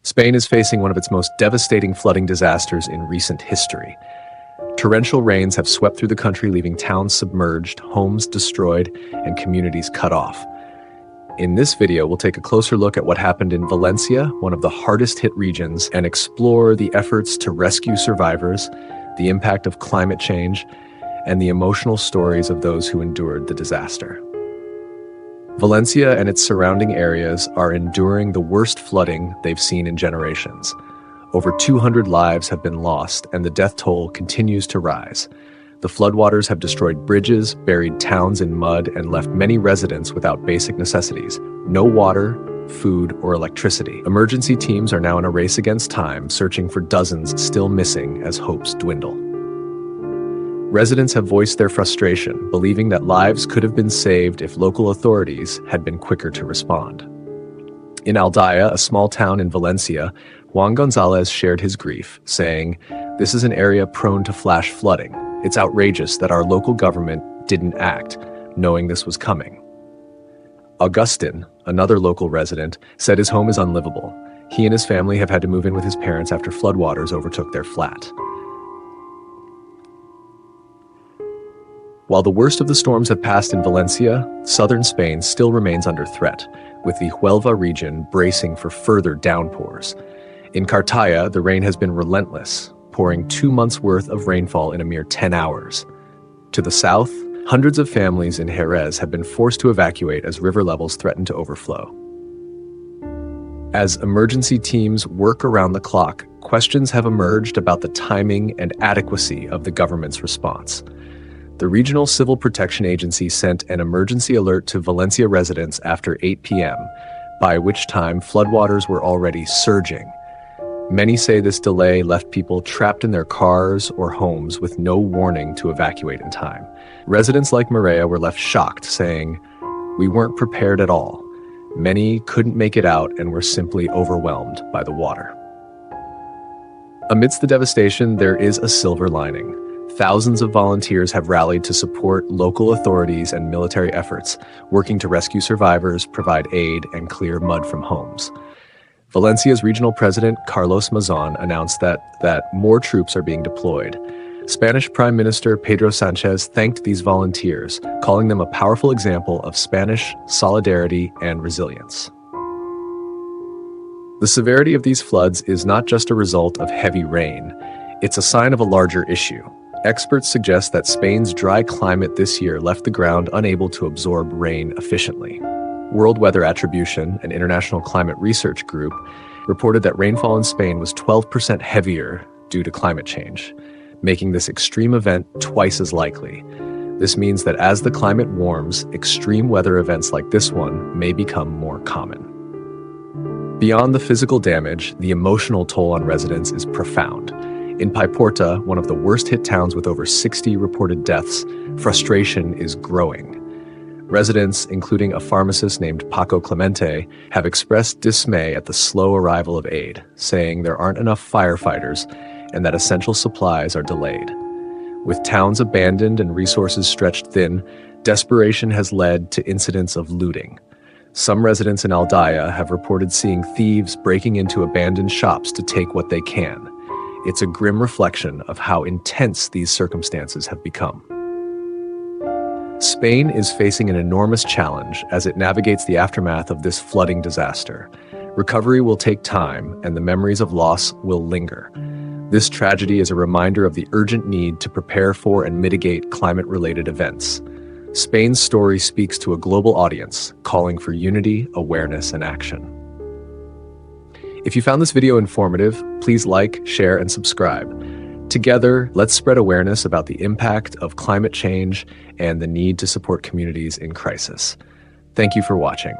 Spain is facing one of its most devastating flooding disasters in recent history. Torrential rains have swept through the country, leaving towns submerged, homes destroyed, and communities cut off. In this video, we'll take a closer look at what happened in Valencia, one of the hardest-hit regions, and explore the efforts to rescue survivors, the impact of climate change, and the emotional stories of those who endured the disaster. Valencia and its surrounding areas are enduring the worst flooding they've seen in generations. Over 200 lives have been lost, and the death toll continues to rise. The floodwaters have destroyed bridges, buried towns in mud, and left many residents without basic necessities: no water, food, or electricity. Emergency teams are now in a race against time, searching for dozens still missing as hopes dwindle. Residents have voiced their frustration, believing that lives could have been saved if local authorities had been quicker to respond. In Aldaya, a small town in Valencia, Juan Gonzalez shared his grief, saying, "This is an area prone to flash flooding. It's outrageous that our local government didn't act, knowing this was coming." Augustin, another local resident, said his home is unlivable. He and his family have had to move in with his parents after floodwaters overtook their flat. While the worst of the storms have passed in Valencia, southern Spain still remains under threat, with the Huelva region bracing for further downpours. In Cartaya, the rain has been relentless, pouring 2 months' worth of rainfall in a mere 10 hours. To the south, hundreds of families in Jerez have been forced to evacuate as river levels threaten to overflow. As emergency teams work around the clock, questions have emerged about the timing and adequacy of the government's response. The Regional Civil Protection Agency sent an emergency alert to Valencia residents after 8 p.m., by which time floodwaters were already surging. Many say this delay left people trapped in their cars or homes with no warning to evacuate in time. Residents like Maria were left shocked, saying, "We weren't prepared at all. Many couldn't make it out and were simply overwhelmed by the water." Amidst the devastation, there is a silver lining. Thousands of volunteers have rallied to support local authorities and military efforts, working to rescue survivors, provide aid, and clear mud from homes. Valencia's regional president, Carlos Mazon, announced that more troops are being deployed. Spanish Prime Minister Pedro Sanchez thanked these volunteers, calling them a powerful example of Spanish solidarity and resilience. The severity of these floods is not just a result of heavy rain. It's a sign of a larger issue. Experts suggest that Spain's dry climate this year left the ground unable to absorb rain efficiently. World Weather Attribution, an international climate research group, reported that rainfall in Spain was 12% heavier due to climate change, making this extreme event twice as likely. This means that as the climate warms, extreme weather events like this one may become more common. Beyond the physical damage, the emotional toll on residents is profound. In Paiporta, one of the worst-hit towns with over 60 reported deaths, frustration is growing. Residents, including a pharmacist named Paco Clemente, have expressed dismay at the slow arrival of aid, saying there aren't enough firefighters and that essential supplies are delayed. With towns abandoned and resources stretched thin, desperation has led to incidents of looting. Some residents in Aldaya have reported seeing thieves breaking into abandoned shops to take what they can. It's a grim reflection of how intense these circumstances have become. Spain is facing an enormous challenge as it navigates the aftermath of this flooding disaster. Recovery will take time, and the memories of loss will linger. This tragedy is a reminder of the urgent need to prepare for and mitigate climate-related events. Spain's story speaks to a global audience, calling for unity, awareness, and action. If you found this video informative, please like, share, and subscribe. Together, let's spread awareness about the impact of climate change and the need to support communities in crisis. Thank you for watching.